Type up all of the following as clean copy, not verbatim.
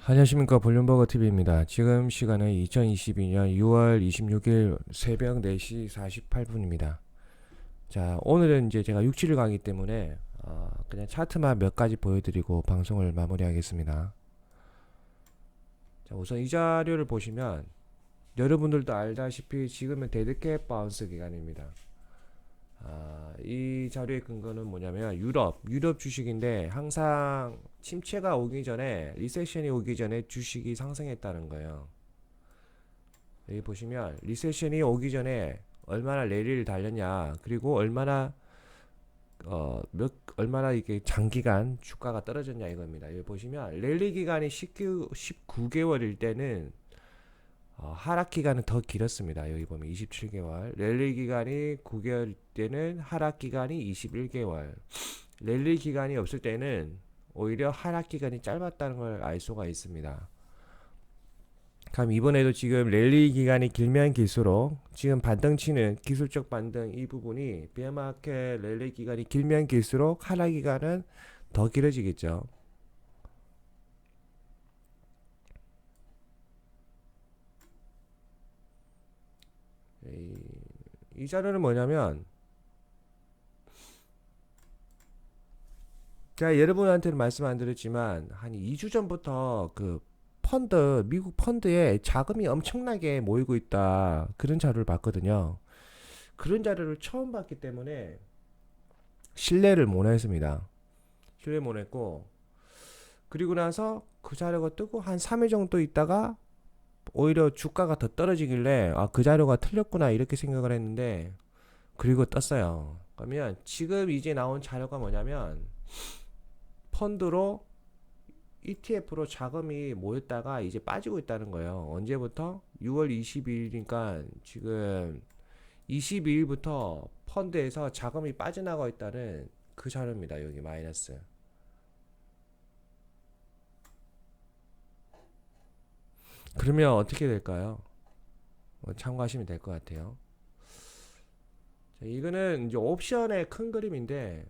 안녕하십니까. 볼륨버거 TV입니다. 지금 시간은 2022년 6월 26일 새벽 4시 48분입니다. 자, 오늘은 이제 제가 육지를 가기 때문에 그냥 차트만 몇 가지 보여드리고 방송을 마무리하겠습니다. 자, 우선 이 자료를 보시면 여러분들도 알다시피 지금은 데드캣 바운스 기간입니다. 이 자료의 근거는 뭐냐면 유럽 주식인데 항상 침체가 오기 전에 리세션이 오기 전에 주식이 상승했다는 거예요. 여기 보시면 리세션이 오기 전에 얼마나 랠리를 달렸냐, 그리고 얼마나 이게 장기간 주가가 떨어졌냐 이겁니다. 여기 보시면 랠리 기간이 19개월일 때는 하락 기간은 더 길었습니다. 여기 보면 27개월. 랠리 기간이 9개월 때는 하락 기간이 21개월. 랠리 기간이 없을 때는 오히려 하락 기간이 짧았다는 걸 알 수가 있습니다. 그럼 이번에도 지금 랠리 기간이 길면 길수록 지금 반등 치는 기술적 반등 이 부분이 베어마켓 랠리 기간이 길면 길수록 하락 기간은 더 길어지겠죠. 이 자료는 뭐냐면 제가 여러분한테는 말씀 안 드렸지만 한 2주 전부터 미국 펀드에 자금이 엄청나게 모이고 있다, 그런 자료를 봤거든요. 그런 자료를 처음 봤기 때문에 신뢰를 못 했습니다. 신뢰 못 했고, 그리고 나서 그 자료가 뜨고 한 3일 정도 있다가 오히려 주가가 더 떨어지길래 그 자료가 틀렸구나 이렇게 생각을 했는데, 그리고 떴어요. 그러면 지금 이제 나온 자료가 뭐냐면 펀드로 ETF로 자금이 모였다가 이제 빠지고 있다는 거예요. 언제부터? 6월 22일이니까 지금 22일부터 펀드에서 자금이 빠져나가 있다는 그 자료입니다. 여기 마이너스. 그러면 어떻게 될까요? 참고하시면 될 것 같아요. 자, 이거는 이제 옵션의 큰 그림인데,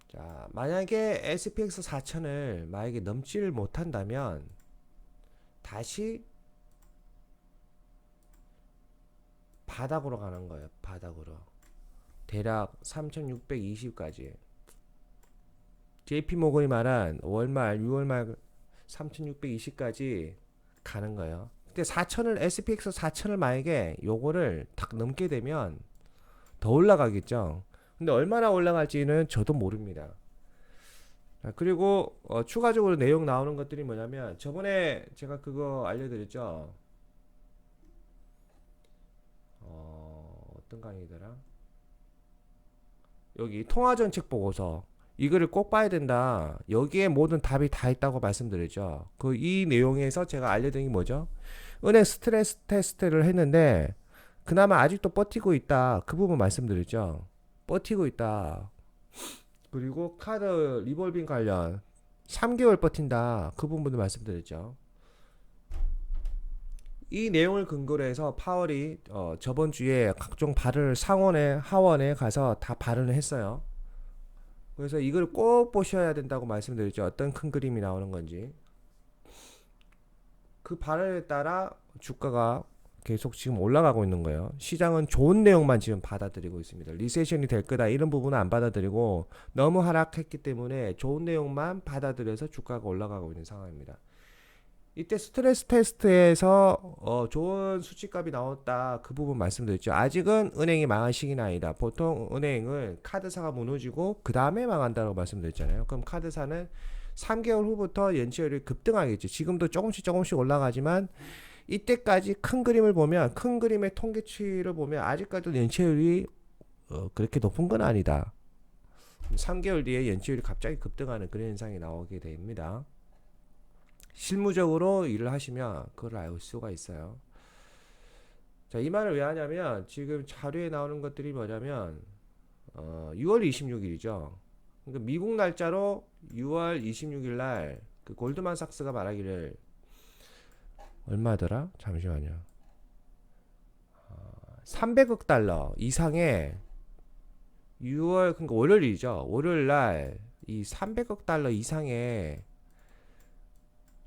자, 만약에 SPX 4000을 만약에 넘지를 못한다면 다시 바닥으로 가는 거예요. 바닥으로. 대략 3620까지. JP 모건이 말한 월말 6월말 3620까지 가는 거예요. 근데 4000을 SPX 4000을 만약에 요거를 딱 넘게 되면 더 올라가겠죠. 근데 얼마나 올라갈지는 저도 모릅니다. 그리고 추가적으로 내용 나오는 것들이 뭐냐면 저번에 제가 그거 알려드렸죠. 어떤 강의더라? 여기 통화정책 보고서, 이거를 꼭 봐야 된다. 여기에 모든 답이 다 있다고 말씀드렸죠. 이 내용에서 제가 알려드린 게 뭐죠? 은행 스트레스 테스트를 했는데 그나마 아직도 버티고 있다. 그 부분 말씀드렸죠. 버티고 있다. 그리고 카드 리볼빙 관련 3개월 버틴다. 그 부분도 말씀드렸죠. 이 내용을 근거로 해서 파월이 저번 주에 각종 발언을 상원에 하원에 가서 다 발언을 했어요. 그래서 이걸 꼭 보셔야 된다고 말씀드렸죠. 어떤 큰 그림이 나오는 건지. 그 발언에 따라 주가가 계속 지금 올라가고 있는 거예요. 시장은 좋은 내용만 지금 받아들이고 있습니다. 리세션이 될 거다 이런 부분은 안 받아들이고 너무 하락했기 때문에 좋은 내용만 받아들여서 주가가 올라가고 있는 상황입니다. 이때 스트레스 테스트에서 좋은 수치값이 나왔다, 그 부분 말씀드렸죠. 아직은 은행이 망할 시기는 아니다. 보통 은행은 카드사가 무너지고 그 다음에 망한다고 말씀드렸잖아요. 그럼 카드사는 3개월 후부터 연체율이 급등하겠죠. 지금도 조금씩 올라가지만 이때까지 큰 그림을 보면, 큰 그림의 통계치를 보면 아직까지도 연체율이 그렇게 높은 건 아니다. 3개월 뒤에 연체율이 갑자기 급등하는 그런 현상이 나오게 됩니다. 실무적으로 일을 하시면 그걸 알 수가 있어요. 자, 이 말을 왜 하냐면 지금 자료에 나오는 것들이 뭐냐면 6월 26일이죠. 그러니까 미국 날짜로 6월 26일 날그 골드만삭스가 말하기를 얼마더라? 잠시만요. 300억 달러 이상의 6월, 그러니까 월요일이죠. 월요일 날 이 300억 달러 이상의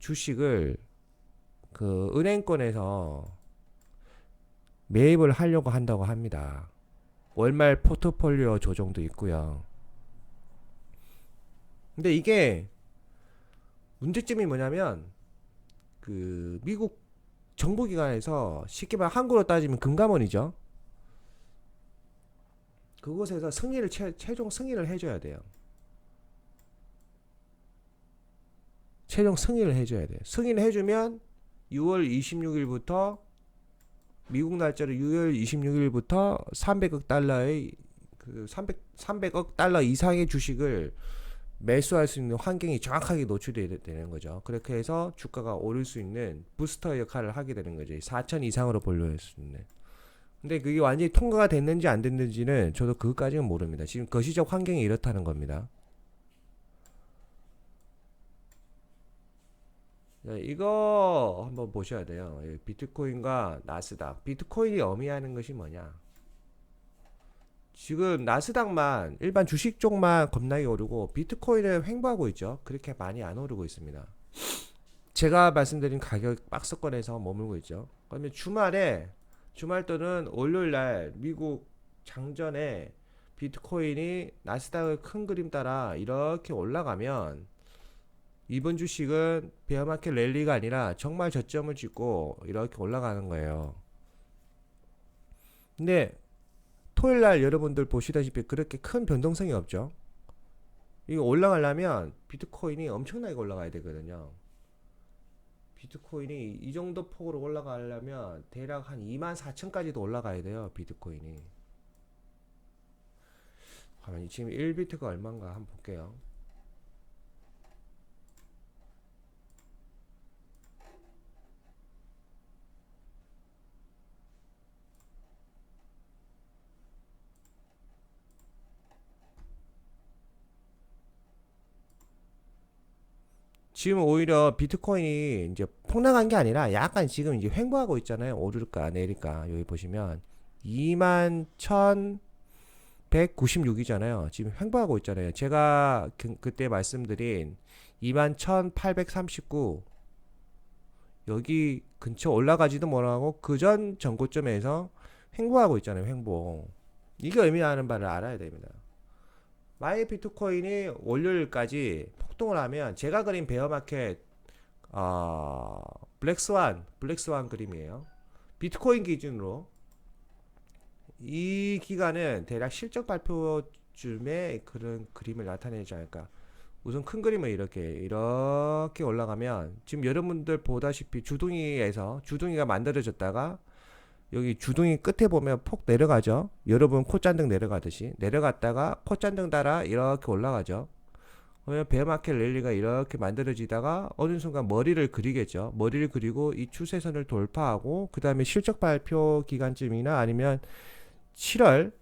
주식을 그 은행권에서 매입을 하려고 한다고 합니다. 월말 포트폴리오 조정도 있고요. 근데 이게 문제점이 뭐냐면 그 미국 정부기관에서 쉽게 말 한국으로 따지면 금감원이죠. 그곳에서 승인을 최종 승인을 해줘야 돼요. 최종 승인을 해줘야 돼요. 승인을 해주면 6월 26일부터 미국 날짜로 6월 26일부터 300억 달러의 그 300억 달러 이상의 주식을 매수할 수 있는 환경이 정확하게 노출이 되는 거죠. 그렇게 해서 주가가 오를 수 있는 부스터 역할을 하게 되는 거죠. 4천 이상으로 볼릴 수 있는. 근데 그게 완전히 통과가 됐는지 안 됐는지는 저도 그것까지는 모릅니다. 지금 거시적 환경이 이렇다는 겁니다. 네, 이거 한번 보셔야 돼요. 비트코인과 나스닥. 비트코인이 의미하는 것이 뭐냐? 지금 나스닥만 일반 주식 쪽만 겁나게 오르고 비트코인은 횡보하고 있죠. 그렇게 많이 안 오르고 있습니다. 제가 말씀드린 가격 박스권에서 머물고 있죠. 그러면 주말 또는 월요일 날 미국 장전에 비트코인이 나스닥의 큰 그림 따라 이렇게 올라가면 이번 주식은 베어마켓 랠리가 아니라 정말 저점을 찍고 이렇게 올라가는 거예요. 근데 토요일날 여러분들 보시다시피 그렇게 큰 변동성이 없죠. 이거 올라가려면 비트코인이 엄청나게 올라가야 되거든요. 비트코인이 이 정도 폭으로 올라가려면 대략 한 24,000까지도 올라가야 돼요. 비트코인이. 지금 1비트가 얼마인가 한번 볼게요. 지금 오히려 비트코인이 이제 폭락한 게 아니라 약간 지금 이제 횡보하고 있잖아요. 오를까 내릴까. 여기 보시면 21,196이잖아요. 지금 횡보하고 있잖아요. 제가 그때 말씀드린 21,839 여기 근처 올라가지도 못하고 그 전 전고점에서 횡보하고 있잖아요. 횡보. 이게 의미하는 바를 알아야 됩니다. 만약 비트코인이 월요일까지 폭등을 하면 제가 그린 베어마켓 블랙스완 그림이에요. 비트코인 기준으로 이 기간은 대략 실적 발표쯤에 그런 그림을 나타내지 않을까. 우선 큰 그림을 이렇게 올라가면 지금 여러분들 보다시피 주둥이가 만들어졌다가 여기 주둥이 끝에 보면 폭 내려가죠. 여러분 콧잔등 내려가듯이 내려갔다가 콧잔등 따라 이렇게 올라가죠. 그러면 베어마켓 랠리가 이렇게 만들어지다가 어느 순간 머리를 그리겠죠. 머리를 그리고 이 추세선을 돌파하고 그 다음에 실적 발표 기간쯤이나 아니면 7월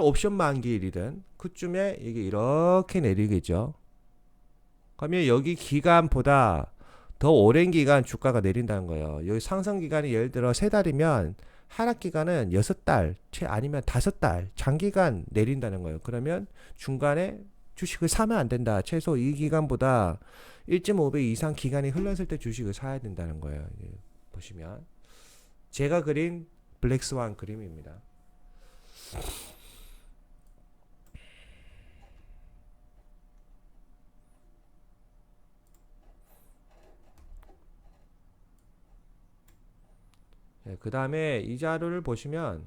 옵션 만기일이든 그쯤에 이게 이렇게 내리겠죠. 그러면 여기 기간보다 더 오랜 기간 주가가 내린다는 거예요. 여기 상승 기간이 예를 들어 3달이면 하락 기간은 6달, 아니면 5달 장기간 내린다는 거예요. 그러면 중간에 주식을 사면 안 된다. 최소 이 기간보다 1.5배 이상 기간이 흘렀을 때 주식을 사야 된다는 거예요. 보시면 제가 그린 블랙스완 그림입니다. 네, 그 다음에 이 자료를 보시면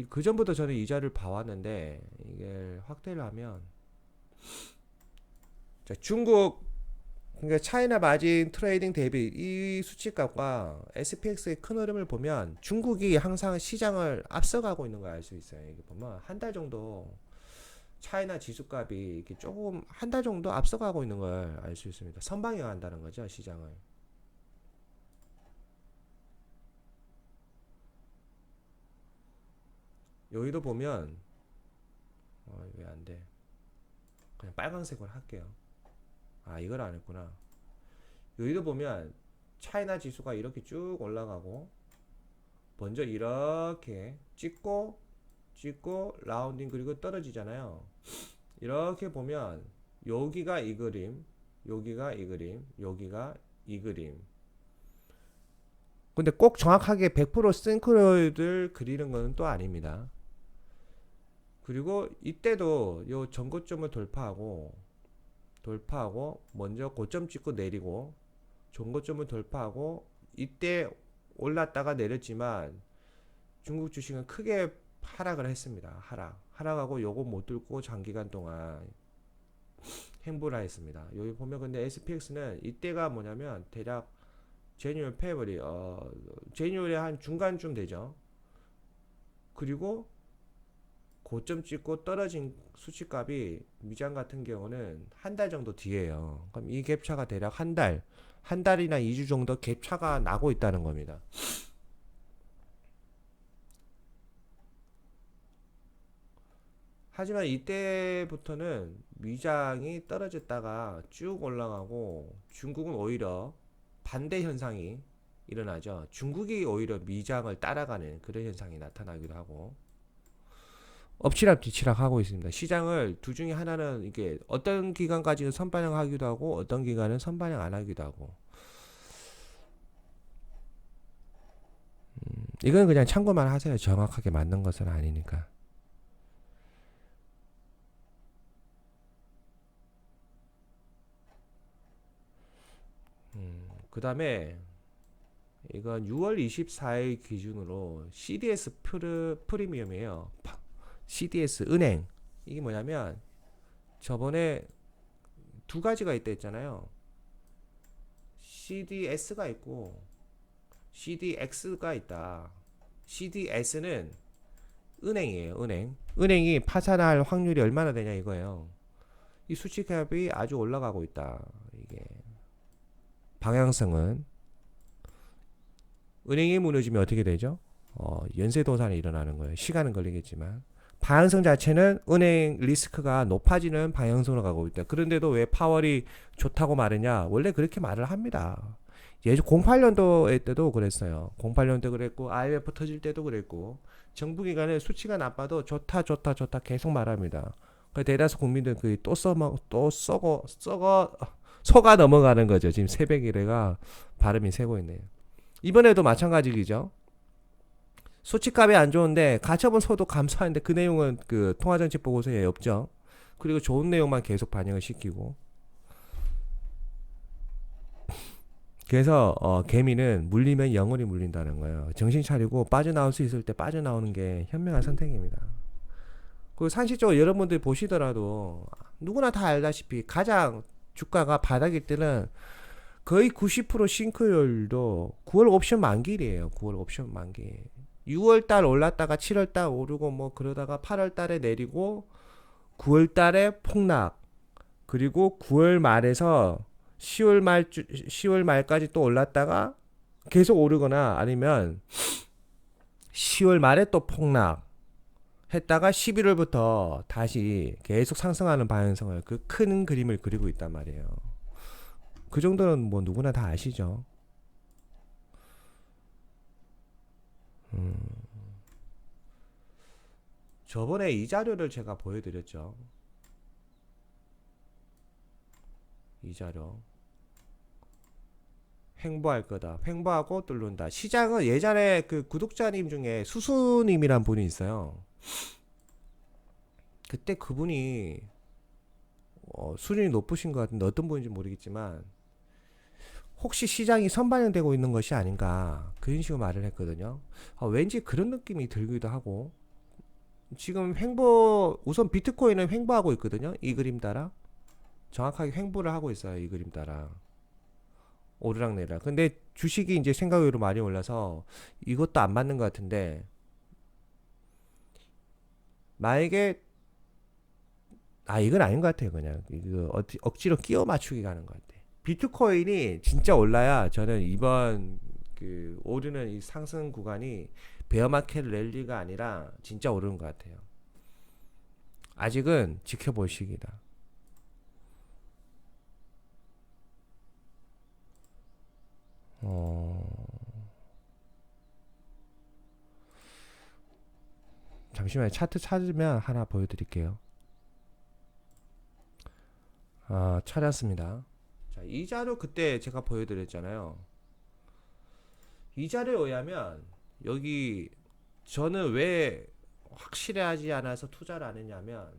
그 전부터 저는 이 자료를 봐왔는데 이게 확대를 하면 자, 중국 그러니까 차이나 마진 트레이딩 대비 이 수치값과 SPX의 큰 흐름을 보면 중국이 항상 시장을 앞서가고 있는 걸 알 수 있어요. 이게 보면 한 달 정도 차이나 지수값이 이렇게 조금 한 달 정도 앞서가고 있는 걸 알 수 있습니다. 선방향한다는 거죠, 시장을. 여기도 보면 왜 안 돼? 그냥 빨간색으로 할게요. 이걸 안 했구나. 여기도 보면 차이나 지수가 이렇게 쭉 올라가고 먼저 이렇게 찍고 라운딩 그리고 떨어지잖아요. 이렇게 보면 여기가 이 그림, 여기가 이 그림, 여기가 이 그림. 근데 꼭 정확하게 100% 싱크로율을 그리는 건 또 아닙니다. 그리고 이때도 요 전고점을 돌파하고 먼저 고점 찍고 내리고 전고점을 돌파하고 이때 올랐다가 내렸지만 중국 주식은 크게 하락을 했습니다. 하락하고 요거 못 뚫고 장기간 동안 행보를 했습니다. 여기 보면 근데 SPX는 이때가 뭐냐면 대략 제뉴얼 페이버리 제뉴얼의 한 중간쯤 되죠. 그리고 고점 찍고 떨어진 수치값이 미장 같은 경우는 한 달 정도 뒤에요. 그럼 이 갭차가 대략 한 달이나 2주 정도 갭차가 나고 있다는 겁니다. 하지만 이때부터는 미장이 떨어졌다가 쭉 올라가고 중국은 오히려 반대 현상이 일어나죠. 중국이 오히려 미장을 따라가는 그런 현상이 나타나기도 하고 엎치락 뒤치락 하고 있습니다. 시장을 둘 중에 하나는 이게 어떤 기간까지는 선반영하기도 하고 어떤 기간은 선반영 안 하기도 하고 이건 그냥 참고만 하세요. 정확하게 맞는 것은 아니니까. 그 다음에 이건 6월 24일 기준으로 CDS 프리미엄이에요. CDS 은행. 이게 뭐냐면 저번에 두 가지가 있다 했잖아요. CDS가 있고 CDX가 있다. CDS는 은행이에요. 은행이 파산할 확률이 얼마나 되냐 이거예요. 이 수치값이 아주 올라가고 있다. 이게 방향성은 은행이 무너지면 어떻게 되죠? 연쇄도산이 일어나는 거예요. 시간은 걸리겠지만 방향성 자체는 은행 리스크가 높아지는 방향성으로 가고 있다. 그런데도 왜 파월이 좋다고 말하냐? 원래 그렇게 말을 합니다. 예전 08년도 때도 그랬어요. 08년도 그랬고 IMF 터질 때도 그랬고 정부 기관의 수치가 나빠도 좋다 계속 말합니다. 대다수 국민들 그또 속아 넘어가는 거죠. 지금 새벽이래가 발음이 새고 있네요. 이번에도 마찬가지죠. 수치값이 안 좋은데 가처분 소도 감소하는데 그 내용은 그 통화정책 보고서에 없죠. 그리고 좋은 내용만 계속 반영을 시키고. 그래서 개미는 물리면 영원히 물린다는 거예요. 정신 차리고 빠져나올 수 있을 때 빠져나오는 게 현명한 선택입니다. 그리고 상식적으로 여러분들이 보시더라도 누구나 다 알다시피 가장 주가가 바닥일 때는 거의 90% 싱크율도 9월 옵션 만기일이에요. 9월 옵션 만기. 6월달 올랐다가 7월달 오르고 뭐 그러다가 8월달에 내리고 9월달에 폭락. 그리고 9월 말에서 10월 말까지 또 올랐다가 계속 오르거나 아니면 10월 말에 또 폭락 했다가 11월부터 다시 계속 상승하는 방향성을 그 큰 그림을 그리고 있단 말이에요. 그 정도는 뭐 누구나 다 아시죠. 저번에 이 자료를 제가 보여드렸죠. 이 자료. 횡보할 거다. 횡보하고 뚫는다. 시장은 예전에 그 구독자님 중에 수수님이란 분이 있어요. 그때 그분이 수준이 높으신 것 같은데 어떤 분인지 모르겠지만 혹시 시장이 선반영되고 있는 것이 아닌가 그런 식으로 말을 했거든요. 왠지 그런 느낌이 들기도 하고 지금 우선 비트코인은 횡보하고 있거든요. 이 그림 따라 정확하게 횡보를 하고 있어요. 이 그림 따라 오르락내리락. 근데 주식이 이제 생각 외로 많이 올라서 이것도 안 맞는 것 같은데 만약에 이건 아닌 것 같아요. 그냥 이거 억지로 끼워 맞추기 가는 것 같아. 비트코인이 진짜 올라야 저는 이번 그 오르는 이 상승 구간이 베어마켓 랠리가 아니라 진짜 오르는 것 같아요. 아직은 지켜볼 시기다. 잠시만요. 차트 찾으면 하나 보여드릴게요. 찾았습니다. 자, 이 자료 그때 제가 보여드렸잖아요. 이 자료에 의하면 여기 저는 왜 확실하지 않아서 투자를 안 했냐면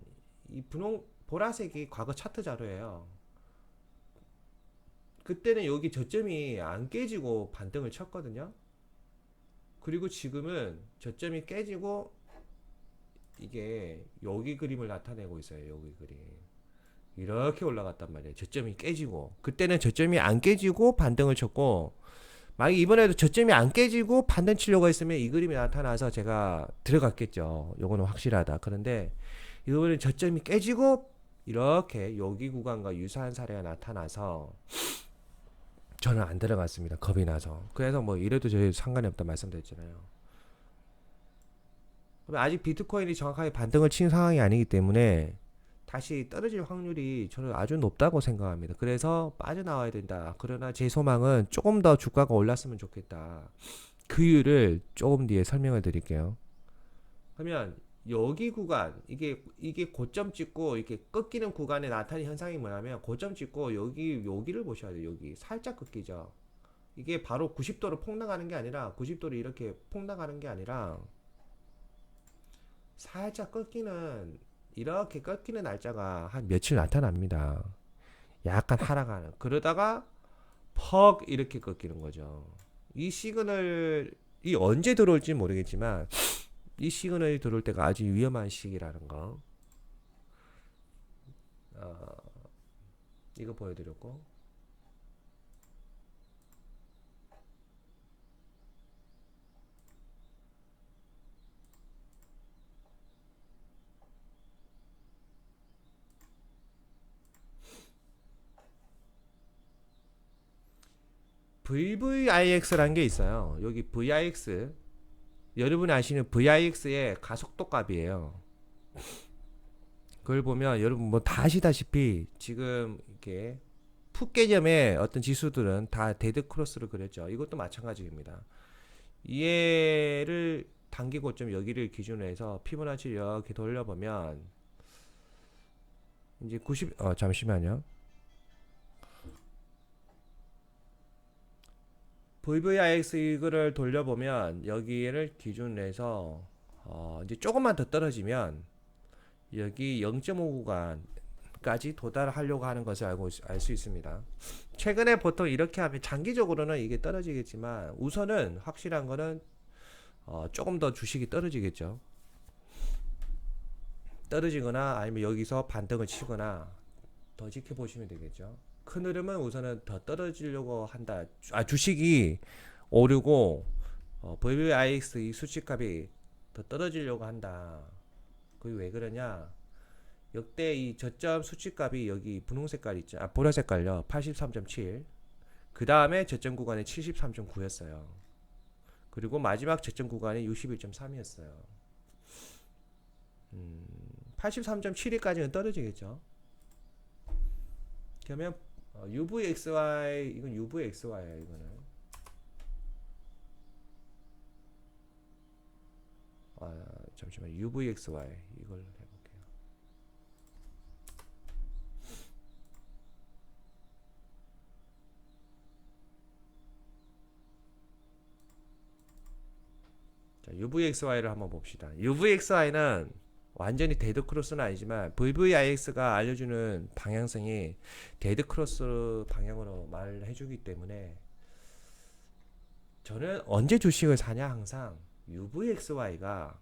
이 분홍 보라색이 과거 차트 자료예요. 그때는 여기 저점이 안 깨지고 반등을 쳤거든요. 그리고 지금은 저점이 깨지고 이게 여기 그림을 나타내고 있어요. 여기 그림. 이렇게 올라갔단 말이에요. 저점이 깨지고. 그때는 저점이 안 깨지고 반등을 쳤고, 만약 이번에도 저점이 안 깨지고 반등 치려고 했으면 이 그림이 나타나서 제가 들어갔겠죠. 요거는 확실하다. 그런데 이번에는 저점이 깨지고 이렇게 여기 구간과 유사한 사례가 나타나서 저는 안 들어갔습니다. 겁이 나서. 그래서 뭐 이래도 저희 상관이 없다 말씀드렸잖아요. 아직 비트코인이 정확하게 반등을 친 상황이 아니기 때문에 다시 떨어질 확률이 저는 아주 높다고 생각합니다. 그래서 빠져나와야 된다. 그러나 제 소망은 조금 더 주가가 올랐으면 좋겠다. 그 이유를 조금 뒤에 설명을 드릴게요. 그러면 여기 구간 이게 고점 찍고 이렇게 꺾이는 구간에 나타나는 현상이 뭐냐면 고점 찍고 여기를 보셔야 돼요. 여기 살짝 꺾이죠. 이게 바로 90도로 폭락하는 게 아니라 90도로 이렇게 폭락하는 게 아니라 살짝 꺾이는 이렇게 꺾이는 날짜가 한 며칠 나타납니다. 약간 하락하는. 그러다가 퍽 이렇게 꺾이는 거죠. 이 시그널이 언제 들어올지 모르겠지만 이 시그널이 들어올 때가 아주 위험한 시기라는 거. 이거 보여드렸고. VVIX라는 게 있어요. 여기 VIX 여러분이 아시는 VIX의 가속도 값이에요. 그걸 보면 여러분 뭐 다 아시다시피 지금 이렇게 풋 개념의 어떤 지수들은 다 데드 크로스를 그렸죠. 이것도 마찬가지입니다. 얘를 단기 고점 여기를 기준으로 해서 피보나치를 이렇게 돌려보면 이제 90 잠시만요. VVIX 이거를 돌려보면 여기를 기준으로 해서 이제 조금만 더 떨어지면 여기 0.5 구간까지 도달하려고 하는 것을 알 수 있습니다. 최근에 보통 이렇게 하면 장기적으로는 이게 떨어지겠지만 우선은 확실한 거는 조금 더 주식이 떨어지겠죠. 떨어지거나 아니면 여기서 반등을 치거나 더 지켜보시면 되겠죠. 큰 흐름은 우선은 더 떨어지려고 한다. 주식이 오르고 VVIX 이 수치값이 더 떨어지려고 한다. 그게 왜 그러냐? 역대 이 저점 수치값이 여기 분홍 색깔 있죠. 보라 색깔요. 83.7. 그 다음에 저점 구간이 73.9였어요. 그리고 마지막 저점 구간이 61.3이었어요. 83.7위까지는 떨어지겠죠. 그러면 UVXY 이건 UVXY예요. 이거는 잠시만 UVXY 이걸 해볼게요. 자, UVXY를 한번 봅시다. UVXY는 완전히 데드 크로스는 아니지만 VVIX가 알려주는 방향성이 데드 크로스 방향으로 말을 해주기 때문에 저는 언제 주식을 사냐 항상 UVXY가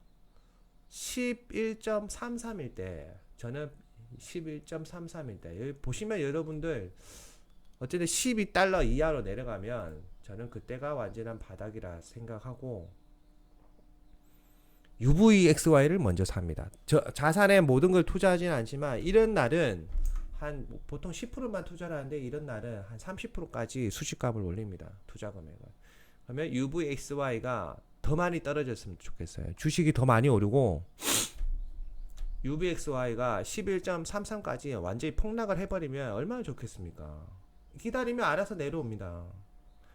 11.33일 때 저는 11.33일 때 여기 보시면 여러분들 어쨌든 12달러 이하로 내려가면 저는 그때가 완전한 바닥이라 생각하고 UVXY를 먼저 삽니다. 자산에 모든 걸 투자하지는 않지만 이런 날은 한 보통 10%만 투자를 하는데 이런 날은 한 30%까지 수식값을 올립니다. 투자 금액을. 그러면 UVXY가 더 많이 떨어졌으면 좋겠어요. 주식이 더 많이 오르고 UVXY가 11.33까지 완전히 폭락을 해버리면 얼마나 좋겠습니까? 기다리면 알아서 내려옵니다.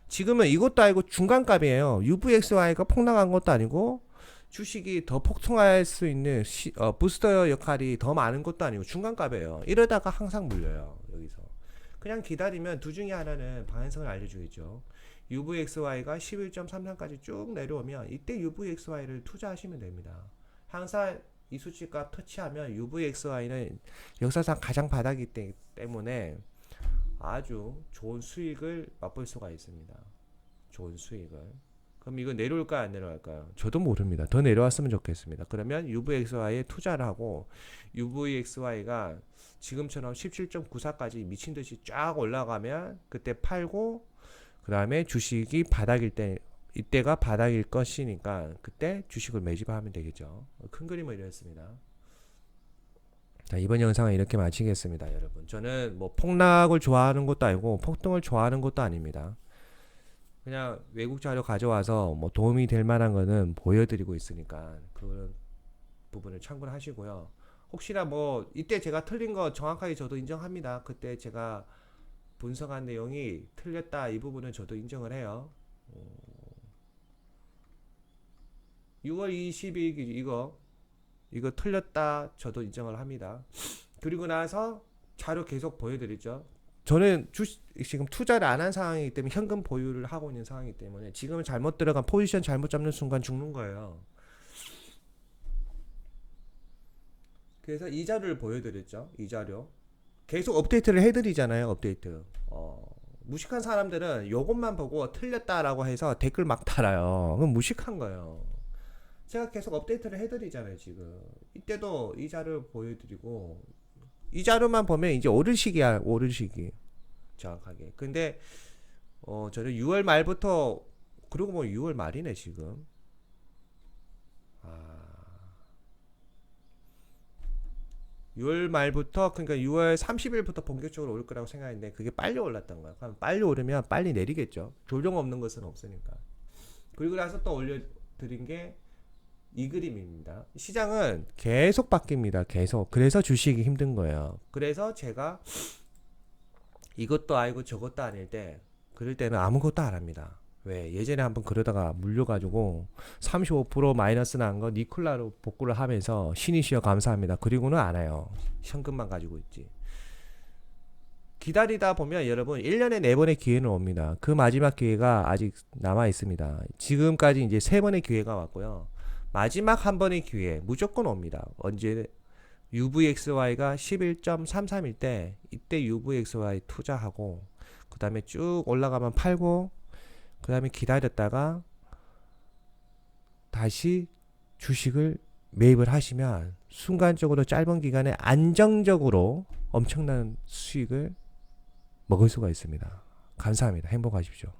지금은 이것도 아니고 중간값이에요. UVXY가 폭락한 것도 아니고 주식이 더 폭등할 수 있는 부스터 역할이 더 많은 것도 아니고 중간값이에요. 이러다가 항상 물려요. 여기서 그냥 기다리면 두 중에 하나는 방향성을 알려주겠죠. UVXY가 11.33까지 쭉 내려오면 이때 UVXY를 투자하시면 됩니다. 항상 이 수치값 터치하면 UVXY는 역사상 가장 바닥이기 때문에 아주 좋은 수익을 맛볼 수가 있습니다. 좋은 수익을. 그럼 이거 내려올까요, 안 내려갈까요? 저도 모릅니다. 더 내려왔으면 좋겠습니다. 그러면 UVXY에 투자를 하고 UVXY가 지금처럼 17.94까지 미친 듯이 쫙 올라가면 그때 팔고, 그 다음에 주식이 바닥일 때, 이때가 바닥일 것이니까 그때 주식을 매집하면 되겠죠. 큰 그림은 이랬습니다. 자, 이번 영상은 이렇게 마치겠습니다, 여러분. 저는 뭐 폭락을 좋아하는 것도 아니고 폭등을 좋아하는 것도 아닙니다. 그냥 외국 자료 가져와서 뭐 도움이 될 만한 거는 보여드리고 있으니까 그런 부분을 참고를 하시고요. 혹시나 뭐 이때 제가 틀린 거 정확하게 저도 인정합니다. 그때 제가 분석한 내용이 틀렸다, 이 부분은 저도 인정을 해요. 6월 20일 이거 틀렸다, 저도 인정을 합니다. 그리고 나서 자료 계속 보여드리죠. 저는 지금 투자를 안 한 상황이기 때문에 현금 보유를 하고 있는 상황이기 때문에 지금은 잘못 들어간 포지션 잘못 잡는 순간 죽는 거예요. 그래서 이 자료를 보여드렸죠. 이 자료 계속 업데이트를 해드리잖아요. 업데이트. 무식한 사람들은 요것만 보고 틀렸다라고 해서 댓글 막 달아요. 그럼 무식한 거예요. 제가 계속 업데이트를 해드리잖아요. 지금 이때도 이 자료를 보여드리고, 이 자료만 보면 이제 오를 시기야, 오를 시기 정확하게. 근데 저는 6월 말부터, 그리고 뭐 6월 말이네 지금. 6월 말부터, 그러니까 6월 30일부터 본격적으로 올 거라고 생각했는데 그게 빨리 올랐던 거야. 그럼 빨리 오르면 빨리 내리겠죠. 조정 없는 것은 없으니까. 그리고 나서 또 올려드린 게 이 그림입니다. 시장은 계속 바뀝니다. 계속. 그래서 주식이 힘든 거예요. 그래서 제가 이것도 아니고 저것도 아닐 때, 그럴 때는 아무것도 안 합니다. 왜? 예전에 한번 그러다가 물려가지고 35% 마이너스 난 거 니콜라로 복구를 하면서 신이시여 감사합니다. 그리고는 안 해요. 현금만 가지고 있지. 기다리다 보면 여러분 1년에 4번의 기회는 옵니다. 그 마지막 기회가 아직 남아 있습니다. 지금까지 이제 3번의 기회가 왔고요. 마지막 한 번의 기회 무조건 옵니다. 언제? UVXY가 11.33일 때, 이때 UVXY 투자하고 그 다음에 쭉 올라가면 팔고, 그 다음에 기다렸다가 다시 주식을 매입을 하시면 순간적으로 짧은 기간에 안정적으로 엄청난 수익을 먹을 수가 있습니다. 감사합니다. 행복하십시오.